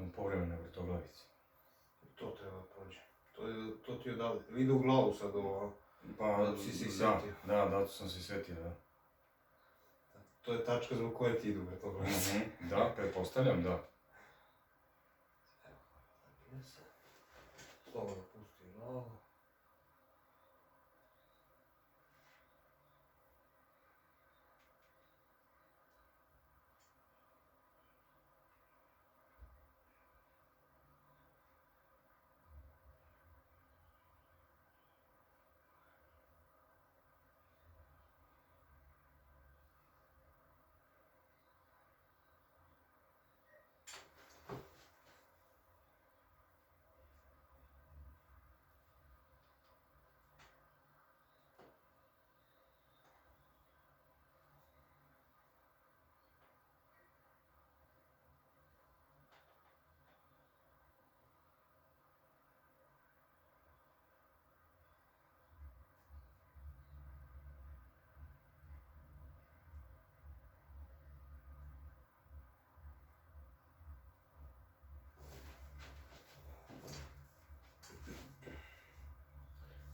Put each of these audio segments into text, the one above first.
jednom povremeno vrtoglavici. To treba da prođe. To ti je odavde. Ide u glavu sad ovo. Pa, da si se setio. Da, to sam se setio, da. To je tačka zbog koje ti idu vrtoglavici. Da, pretpostavljam, da. Slobodno pusti glavu.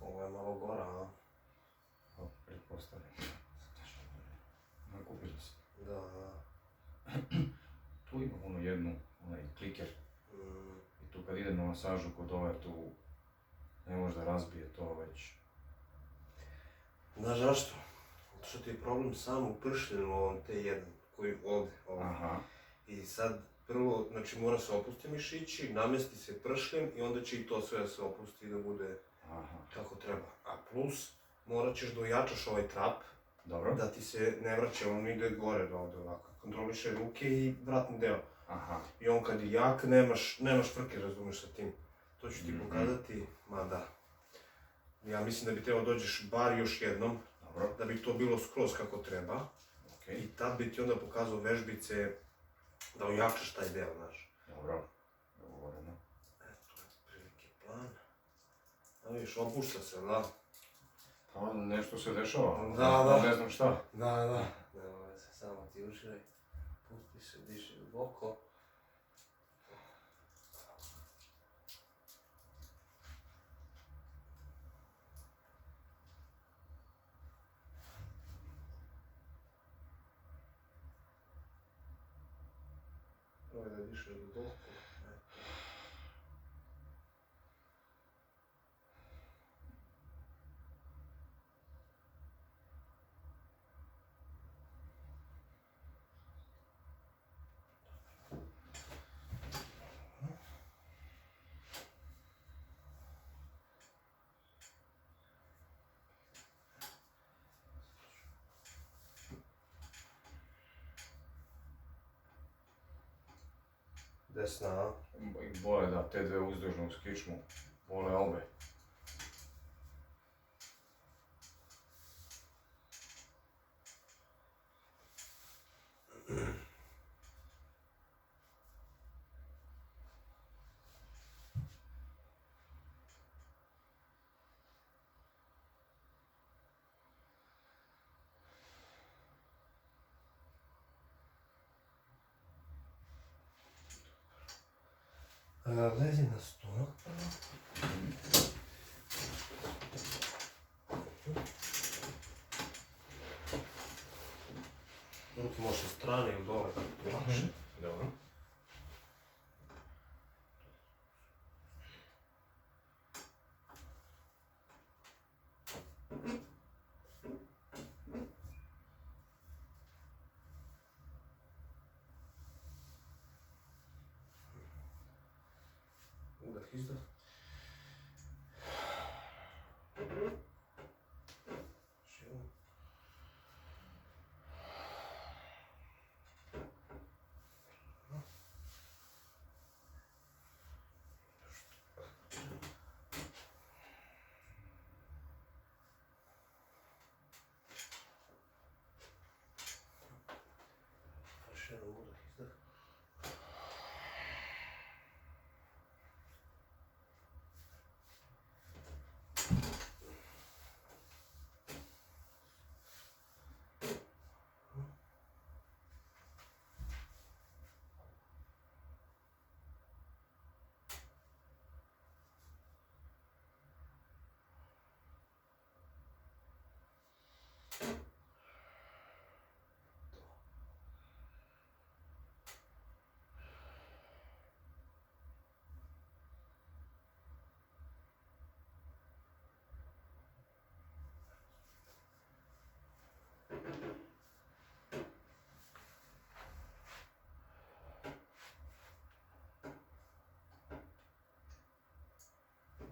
Ovo je malo gora, a? Pa, pretpostavljam. Nakupilo se. Da. Tu ima onaj kliker. I tu kad idem na masažu kod ove, tu ne može da razbije to već. Znaš zašto? Što ti je problem samo u pršljenu ovom T1, koji ovde. Aha. I sad, prvo, znači mora se opustiti mišići, namesti se pršljen i onda će i to sve da se opusti i da bude kako treba. A plus, morat ćeš da ojačaš ovaj trap, da ti se ne vraća, on ide gore do ovde ovako. Kontroliše ruke i vratni deo. I on kad je jak, nemaš frke, razumeš, sa tim. To ću ti pokazati, da. Ja mislim da bi trebao dođeš bar još jednom, da bi to bilo skroz kako treba. I tad bi ti onda pokazao vežbice da ojačaš taj deo, znaš. Dobro, dogovoreno. Eto je prilike plan. Da vidiš, opušta se, da? Pa nešto se dešava, da. Ne znam šta. Da. Nema se, samo ti užiraj. Pusti se, diši duboko. Probaj da dišeš duboko. Desna, a? Bole da, te dve uzdužno uz kičmu, bole obe. Lezi na stomak prvo. Ruke možeš sa strane ili dole, kako ti lakše. Dobro. Udah, izdah. Udah, izdah.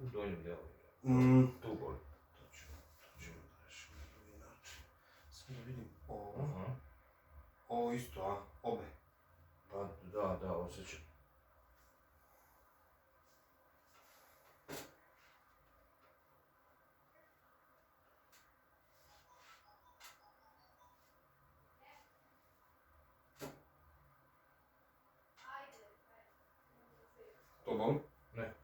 u donjem delu. Tu boli. To ćemo da rešimo na drugi način. Samo da vidim ovo. Aha. Ovo isto, a? Obe. Pa da, osjećam. To boli? Ne.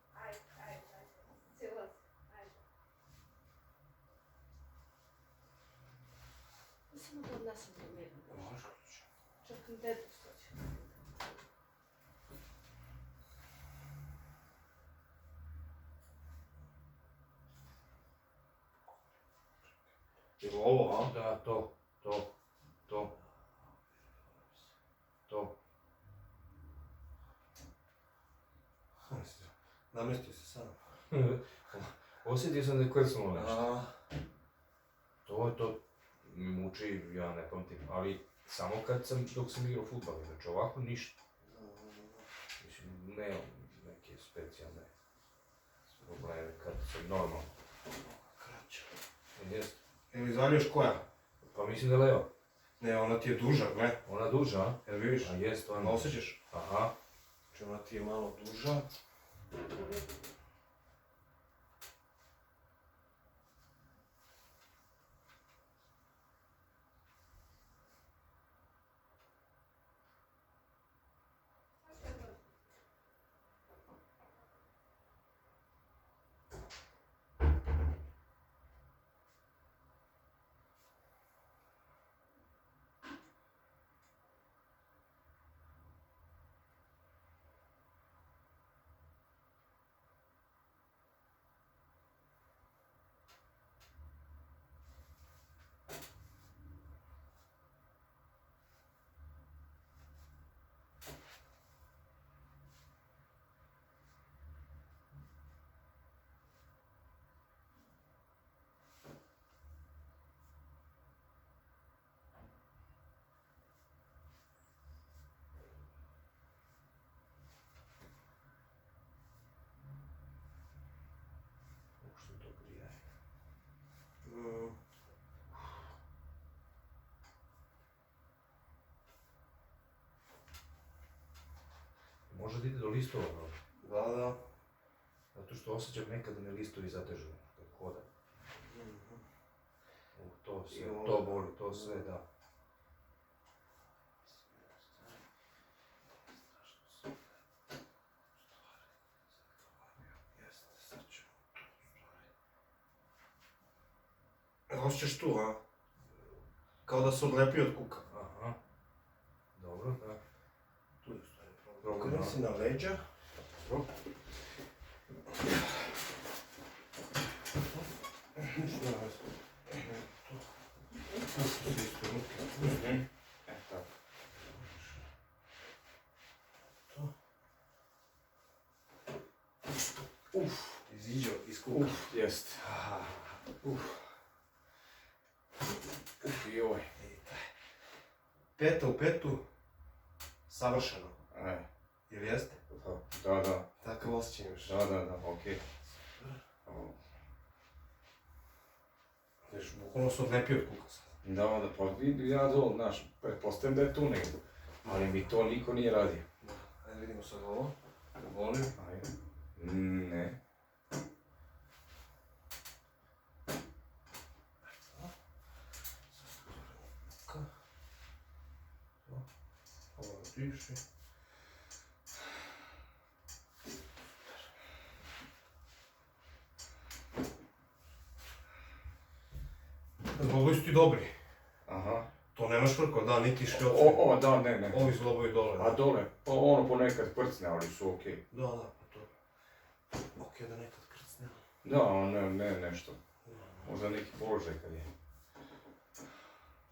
Samo da odnesem do mene. Može. Čekam dedu što će. Evo ovo, a? Da, to. Namestio se sam. Osjetio sam da je krcnulo nešto. A, To mi muči, ja ne pamtim, ali samo dok sam igrao fudbal, znači ovako ništa. Mislim, ne neke specijalne probleme kad sam normalno. kraća. Jest. Evo izvaljuješ koja? Pa mislim da je leva. Ne, ona ti je duža, gle. Ona duža, a? Jel vidiš? A jest, ona. Osjećaš? Aha. Znači ona ti je malo duža. Što to prije. Može da ide do listova, no? Da. Zato što osjećam nekada me listovi zatežu kad hodam. To sve, to boli, to sve, da. Osjećaš tu, a? Kao da se odlepi od kuka. Aha. Dobro, da. Tu je u stvari problem. Okreni si na leđa. Ništa ne veze. Pusti se isto ruke. Tako. Iziđo iz kuka. Jest. Joj. Peta u petu. Savršeno. Jel jeste? Da. Takav osjećaj imaš. Da, okej. Znaš, bukvalno se odlepi od kuka sad. Da, pa vidi, ja to, znaš, pretpostavljam da je tu negdje. Ali mi to niko nije radio. Ajde vidimo sad ovo. Volim. Ajde. Ne. Ovo diši. Zglobovi su ti dobri. Aha. To nemaš frko, da, niti šljoci. Da, ne. Ovi zglobovi dole. A dole, pa ono ponekad prcne, ali su okej. Da, pa to. Okej da nekad krcne. Da, ne nešto. Možda neki položaj kad je.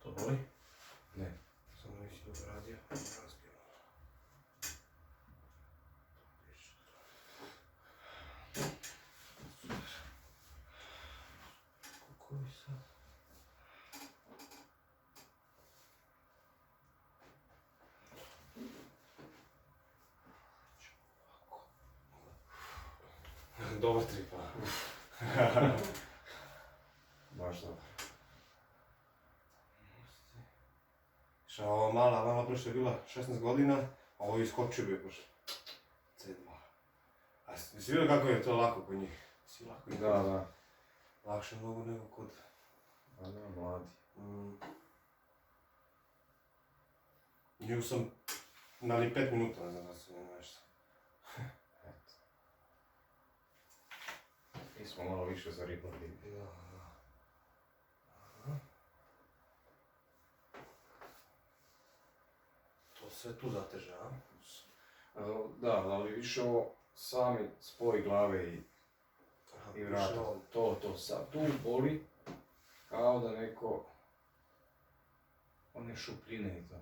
To boli? Ne. Samo nisi dobro radio. Razbio. Kukovi sad. dobar trip, a? Baš dobro. Šta, ova mala prošla je bila 16 godina, a ovo je iskočio bio baš. C2. A si vidio kako je to lako kod njih? Si lako ih. Da. Lakše mnogo nego kod... A da, mladi. Nju sam na ni 5 minuta, ne znam da se ne nešto. Eto. Mi smo malo više za ritmo bili. Da. To sve tu zateže, a? Da, ali više ovo sami spoj glave i vrata. To sad tu boli kao da neko one šupljine i to.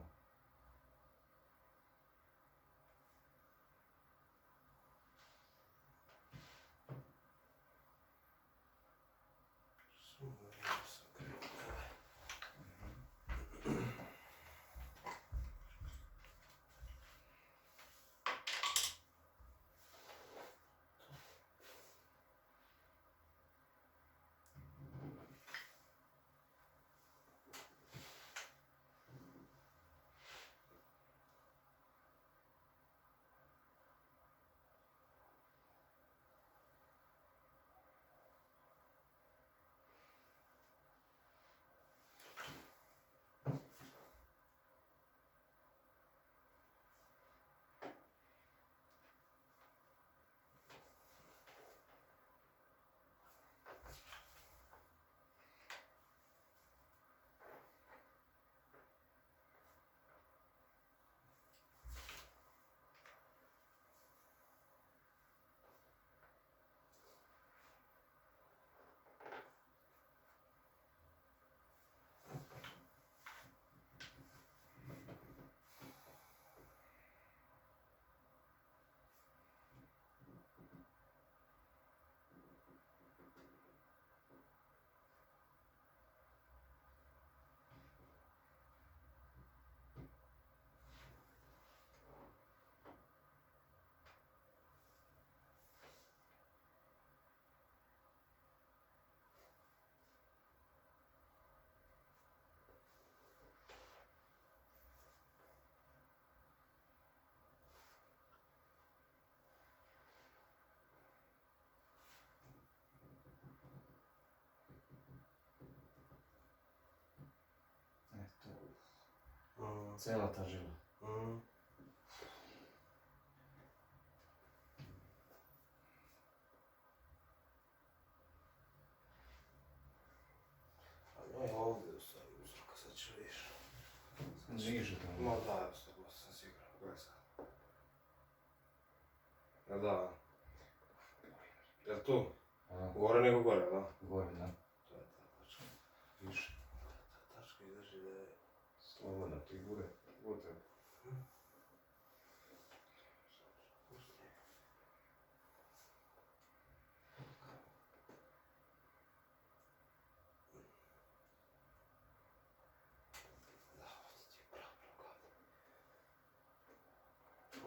Cijela ta žila. A ne, ovdje u stvari uzroka, sad će vidiš. Niže tamo. Ma da, evo stvarno sam siguran, gledaj sad. Ja da. Jel tu? Gore nego gore, da? Gore, da. To je ta tačka. Više. Ta tačka izdrži da je... Slobodno ti gure. Gute.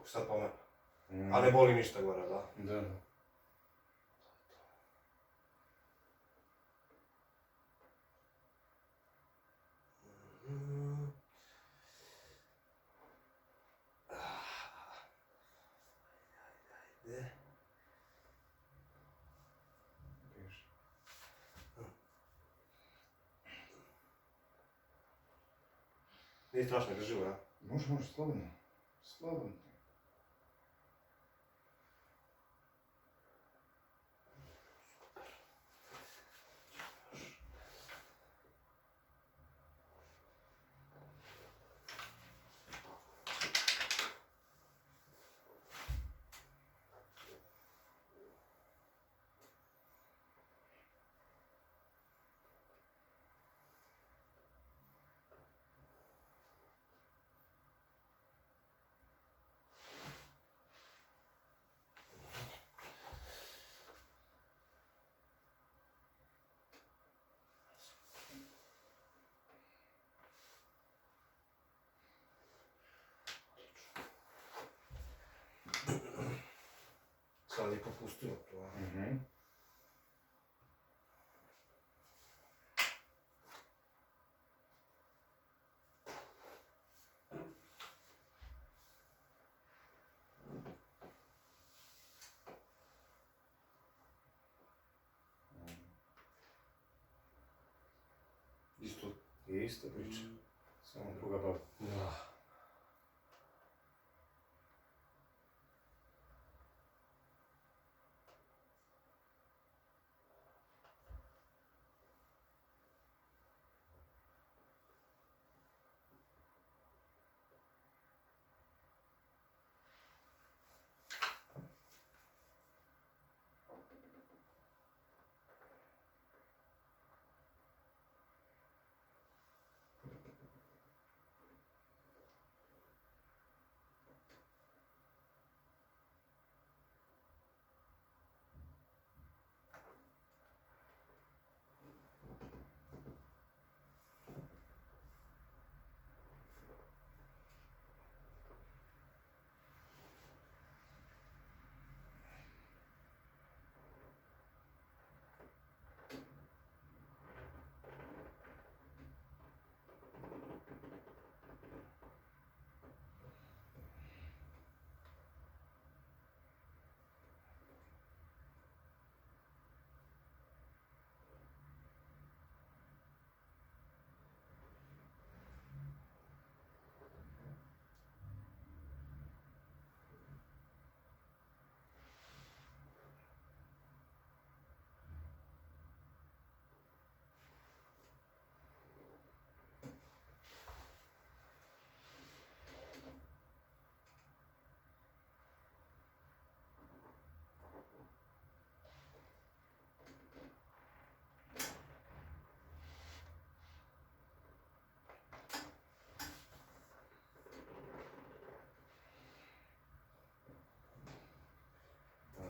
Sad pomena. A ne boli ništa gore, da? Da. Ajde. Više. Nije strašno, drži ga, ja? Može, slobodno. Slobodno. kad je popustilo to. Isto. Isto priča. Samo druga baba. Da.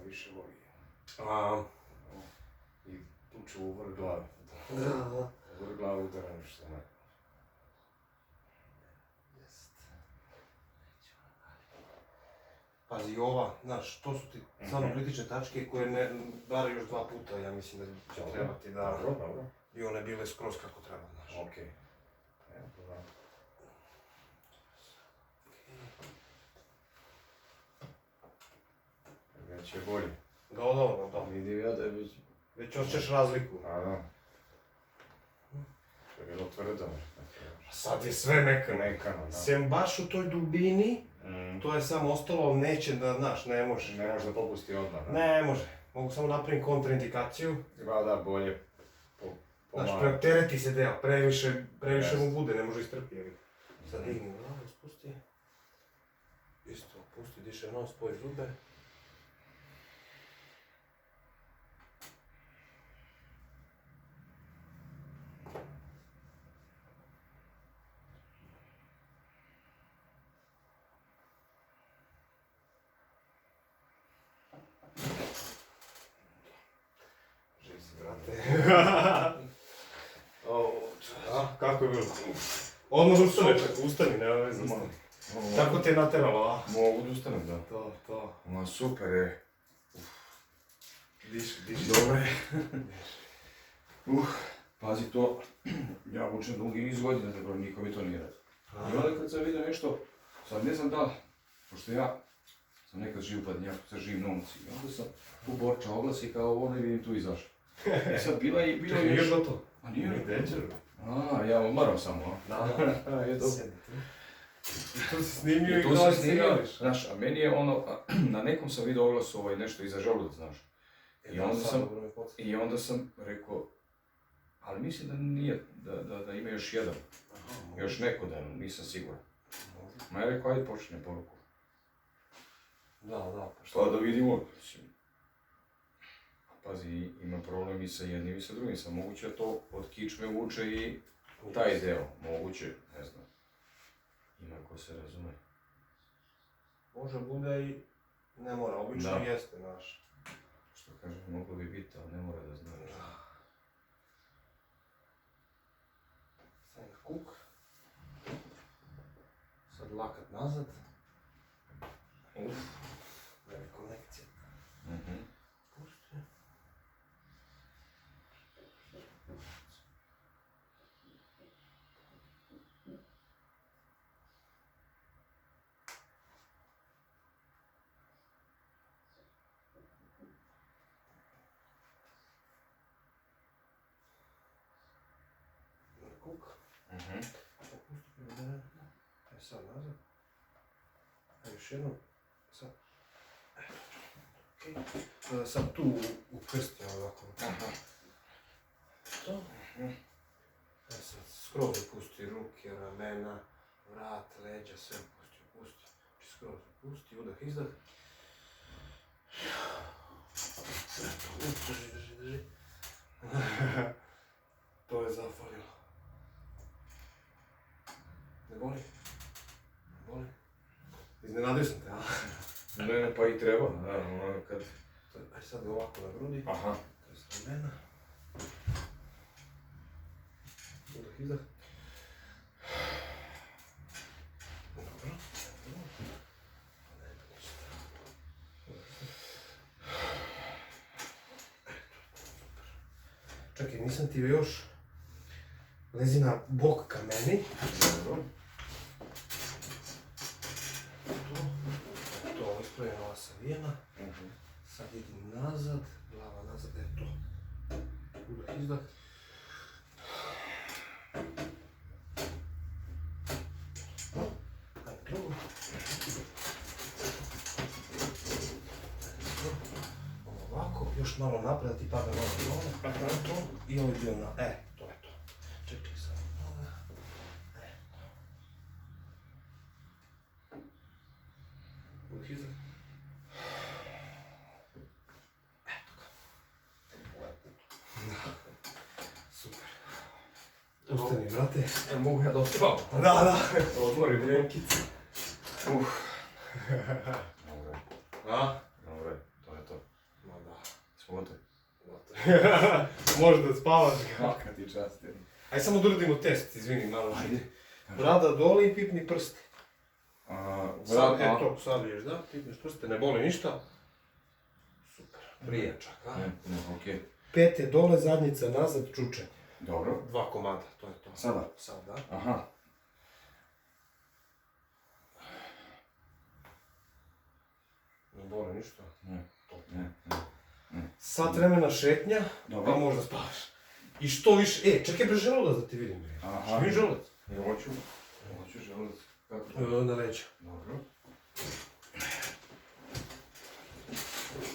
Više voli. I tuče u vrh glave. Da. U vrh glave udara nešto ne. Pazi, ova, znaš, to su ti stvarno kritične tačke koje ne, bar još 2 puta, ja mislim da će trebati da... Dobro. I one bile skroz kako treba, znaš. Okej. Evo, dobro. Već je bolje. Da. Vidim ja da je već... Već osjećaš razliku. A da. To je bilo tvrdo. Sad je sve mekano. Mekano, da. Sem baš u toj dubini, to je samo ostalo, ali neće da, znaš, ne može. Ne može da popusti odmah, da? Ne može. Mogu samo napravim kontraindikaciju. Da, bolje Znaš, preoptereti se deo, previše mu bude, ne može istrpi, jevi. Sad digni glavu, spusti. Isto, pusti, diše nos, spoj zube. Živ si, brate. Kako je bilo? Odmah ustani, nema veze, ustani. Kako te je nateralo, a? Mogu da ustanem, da. To. Ma super je. Diši. Dobro je. Pazi to, ja učim dugi niz godina, zapravo niko mi to nije radio. I onda kad sam vidio nešto, sad ne znam da li, pošto ja sam nekad živ u Padnjaku, sad živim na Omci, i onda sam u Borča oglasi kao ovo ne vidim tu izašao. I sad bilo je Nije gotovo. A nije Nije večer. Ja moram samo, a? Da. Je dobro. Tu si snimio i To kao sam si snimio, gališ. znaš, a meni je ono, na nekom sam vidio oglasu nešto iza želudac, znaš. I onda sam rekao, ali mislim da nije, da ima još jedan, još neko da nisam siguran. Ma ja rekao, ajde počne poruku. Da. Pa da vidimo, mislim. Pazi, ima problem i sa jednim i sa drugim, sam moguće da to od kičme vuče i taj deo, moguće, ne znam. Ima ko se razume. Može bude i ne mora, obično jeste, znaš. Što kažem, moglo bi biti, ali ne mora da znaš. Sad na kuk. Sad lakat nazad. Velika konekcija. kuk. Mhm. Opusti pedale. E sad nazad. A još jednom. Sad. Okej. Sad tu u prsti ovako. Aha. To. E sad skroz opusti ruke, ramena, vrat, leđa, sve opusti. Znači skroz opusti, udah, izdah. Sve to, drži. To je zafalilo. Ne boli? Ne boli? Iznenadio sam te, a? Ne, pa i treba, da, kad... Ajde sad ovako na grudi. Aha. To je s ramena. Udah, izdah. Dobro. Čekaj, nisam ti još. Lezi na bok ka meni. Dobro. To ispravljena ova savijena. Sad idi nazad, glava nazad, to. Udah, izdah. Ajde drugo. Ovako, još malo napred da ti pada malo dole. To. I ovaj dio na, to je to. Čekaj sad. Udah, izdah. Super. Ustani, brate. Mogu ja da ostavam? Da. Otvorim remkice. Dobro. A? Dobro, to je to. Ma da. Svote. Može da spavaš. Kaka ti čast, jedno. Ajde samo da uradimo test, izvini malo. Ajde. Brada dole i pipni prste. Sad, eto, sad vidiš, da? Pipniš prste, ne boli ništa. Super, prije čak, a? Okej. Pete dole, zadnjica nazad, čučanje. Dobro. 2 komada, to je to. Sada? Sad, da. Aha. Ne boli ništa. Ne. Sat vremena šetnja, Dobro. pa možda spavaš. I što više, čekaj bre želudac da ti vidim bre. Aha. Što mi želudac? Hoću želudac. Kako to? Na leđa. Dobro.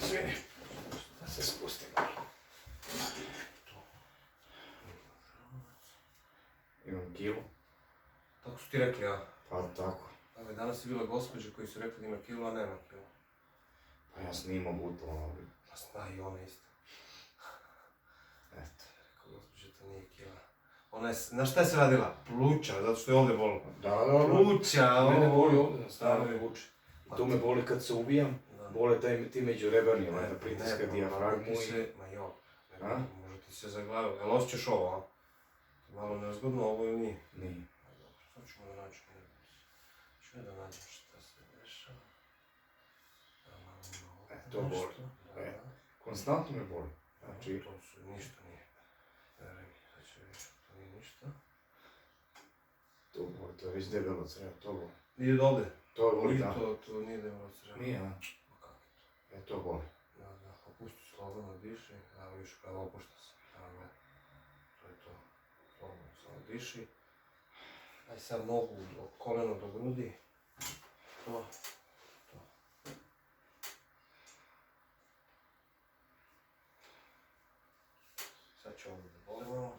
Svini. Da se spusti malo. Imam kilu. Tako su ti rekli, a? Pa tako. Ali danas je bila gospođa koji su rekli da ima kilu, a nema kilu. Pa ja snimam u to, ali... Pa zna i ona isto. Eto. Rekao, gospođa, to nije kila. Ona je, znaš šta je se radila? Pluća, zato što je ovdje bolilo. Da. Pluća, Mene boli ovdje na stranu stranu vuče. I to me boli kad se ubijam, bole ti međureberni, da pritiska dijafragmu i... Ma jo, može ti se zaglaviti. Jel osjećaš ovo, a? Malo nezgodno, ovo ili nije? Nije. Dobro, sad ćemo da nađemo. Ćemo da nađemo šta se dešava. To boli. Konstantno me boli. Znači... To su, ništa nije. Sad će reći, to nije ništa. To boli, to je već debelo creva, to boli. Nije do ovdje. To boli, da. To nije debelo creva. Nije, a? Ma kako je to? To boli. Da, opusti slobodno diši, evo viš kada opušta se. Evo gleda. To je to. Slobodno samo diši. Aj sad nogu od kolena do grudi. To. Sad će ovdje da boli malo.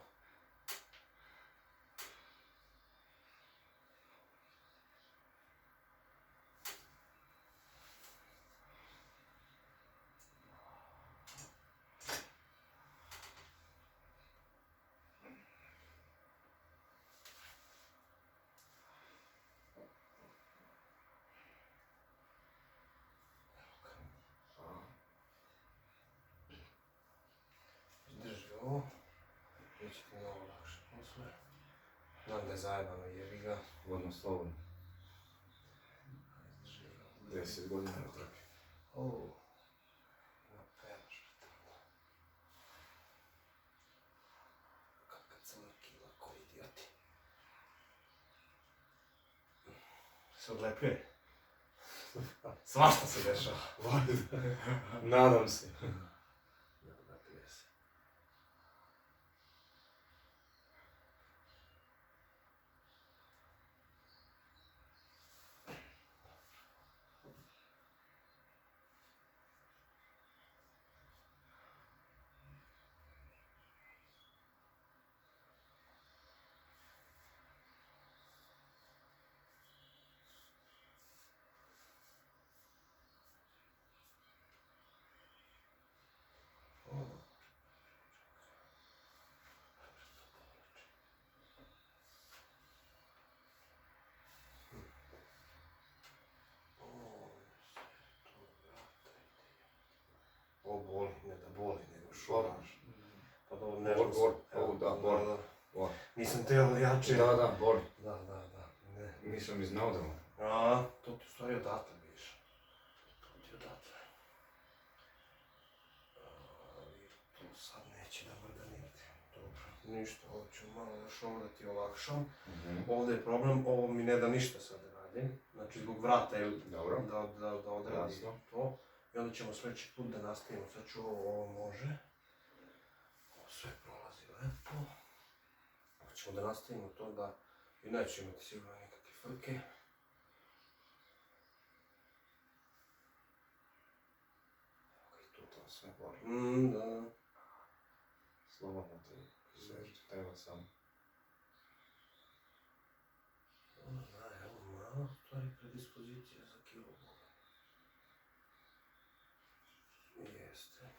Drži ovo. Biće ti mnogo lakše posle. Znam da je zajebano, jebi ga. Vodno slobodno. Drži ga. 10 godina na trpi. Napevaš tamo. Kakva crna kila, ko idioti. Se odlepljuje. Svašta se dešava. Nadam se. Odlepljuje se. nežno sam. Bor, da, bor. Bor. Nisam telo jače. Da, bor. Da. Ne. Nisam ni znao da mu. A, to ti u stvari odatle, vidiš. To ti odatle. Ali to sad neće da mrda nigde. Dobro, ništa, ovo ću malo još ovo da ti olakšam. Ovdje je problem, ovo mi ne da ništa sad da radim. Znači zbog vrata je da odradi to. I onda ćemo sljedeći put da nastavimo. Sad ću ovo može. Ovo sve prolazi lepo. Pa ćemo da nastavimo to da i neće imati sigurno nikakve frke. To sve boli. Da. Slobodno ti sve treba samo. Evo malo stvari predispozicija za kilobol. Jeste.